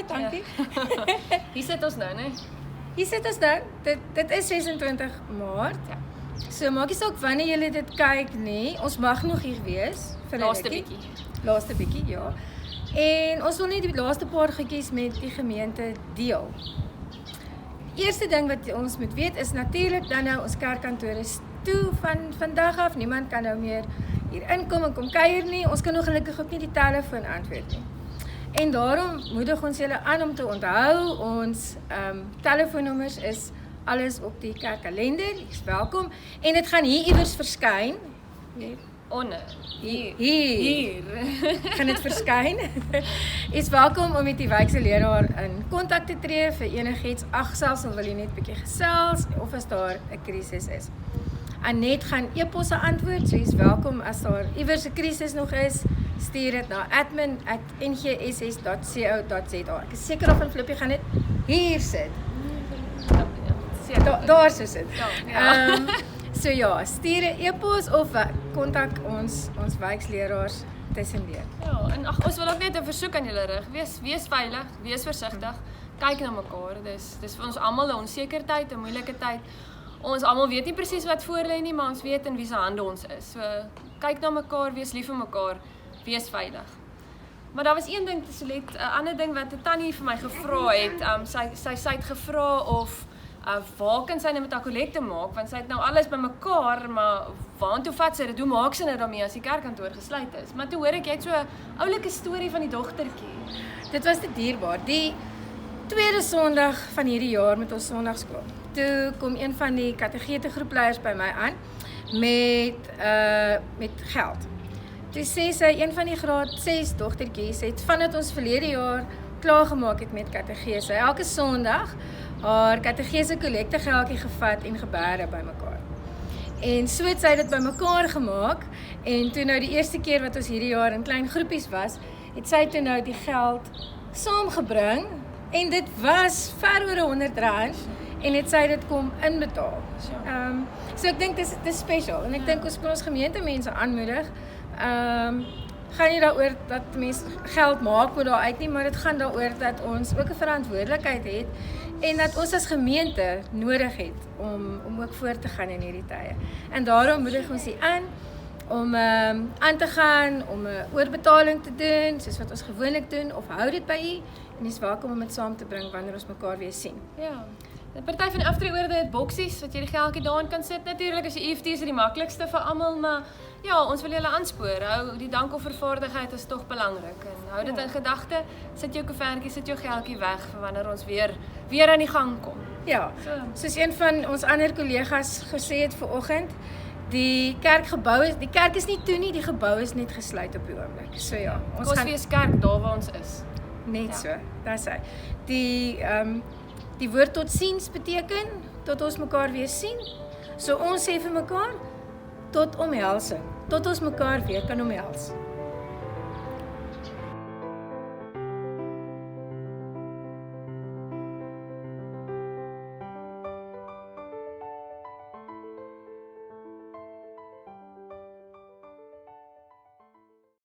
dankie. Hier sit ons nou, né? Hier sit ons nou, dit is 26 Maart. Ja. So maak nie saak wanneer julle dit kyk nie, ons mag nog hier wees. Vir 'n Laaste rukkie. bietjie. Laaste bietjie, ja. En ons wil net die laaste paar goedjies met die gemeente deel. Eerste ding wat ons moet weet is natuurlik dan nou ons kerkkantoor is toe van vandag af. Niemand kan nou meer hier inkom en kom kuier nie. Ons kan nog gelukkig ook nie die telefoon antwoord nie. En daarom moedig ons julle aan om te onthou, ons telefoonnommers is alles op die kerkkalender, jy's welkom. En dit gaan hier iewers verskyn. Onder. Hier. Gaan dit verskyn. Is welkom om met die wykse leraar in kontak te tree vir enigiets, selfs al wil jy net 'n bietjie gesels of as daar 'n krisis is. Anet gaan e-posse antwoord, so jy's welkom as daar iewers 'n krisis nog is, stuur dit na admin@ngss.co.za. Ek is seker daarvan Flippie gaan dit hier sit. Daar so sit. So ja, stuur 'n e-pos of kontak ons wijksleraars tussendeur. Ja, en ag ons wil ook net 'n versoek aan julle rig. Wees veilig, wees versigtig. Kyk na mekaar. Dis vir ons almal 'n onseker tyd, 'n moeilike tyd. Ons almal weet nie presies wat voor lê nie, maar ons weet in wie se hande ons is. So kyk na mekaar, wees lief vir mekaar, wees veilig. Maar daar was een ding, Solet, 'n ander ding wat 'n tannie vir my gevra het. Sy het gevra of waar kan sy nou met haar kollekte maak, want sy het nou alles bymekaar, maar waartoe vat sy dit? Hoe maak sy nou daarmee as die kerkkantoor gesluit is? Maar toe hoor ek jy het so 'n oulike storie van die dogtertjie. Dit was te dierbaar. Die tweede Sondag van hierdie jaar met ons Sondagskool. Toe kom een van die kategete groepleiers by my aan met geld. Toe sê sy, een van die graad 6 dogtertjies het vandat ons verlede jaar klaargemaak het met kategese, elke Sondag haar kategese kollekte geldjie gevat en gebere bymekaar. En so het sy dit bymekaar gemaak en toe nou die eerste keer wat ons hierdie jaar in klein groepies was, het sy toe nou die geld saamgebring en dit was ver oor R100 en het sy dit kom inbetaal. So ek dink dis special en ek dink ons kan ons gemeentemense aanmoedig. Gaan nie daaroor dat mense geld maak met daaruit nie, maar dit gaan daaroor dat ons ook 'n verantwoordelikheid het en dat ons as gemeente nodig het om ook voort te gaan in hierdie tye. En daarom moedig ons u aan om aan te gaan, om 'n oorbetaling te doen, soos wat ons gewoonlik doen, of hou dit by u en jy is welkom om dit saam te bring wanneer ons mekaar weer sien. Ja. Die party van die aftreeoorde het boksies wat jy die geldjie daarin kan sit. Natuurlik is die EFT is die maklikste vir almal, maar ja, ons wil julle aanspoor. Hou die dankoffervaardigheid is tog belangrik en hou dit in gedagte. Sit jou koevertjie, sit jou geldjie weg vir wanneer ons weer aan die gang kom. Ja. Soos een van ons ander kollegas gesê het vanoggend, die kerk is nie toe nie, die gebou is net gesluit op die oomblik. So ja, ons gaan Kosfeeskerk daar waar ons is. Net so, dis hy. Die woord totsiens beteken tot ons mekaar weer sien. So ons sê vir mekaar tot omhelsing, tot ons mekaar weer kan omhels.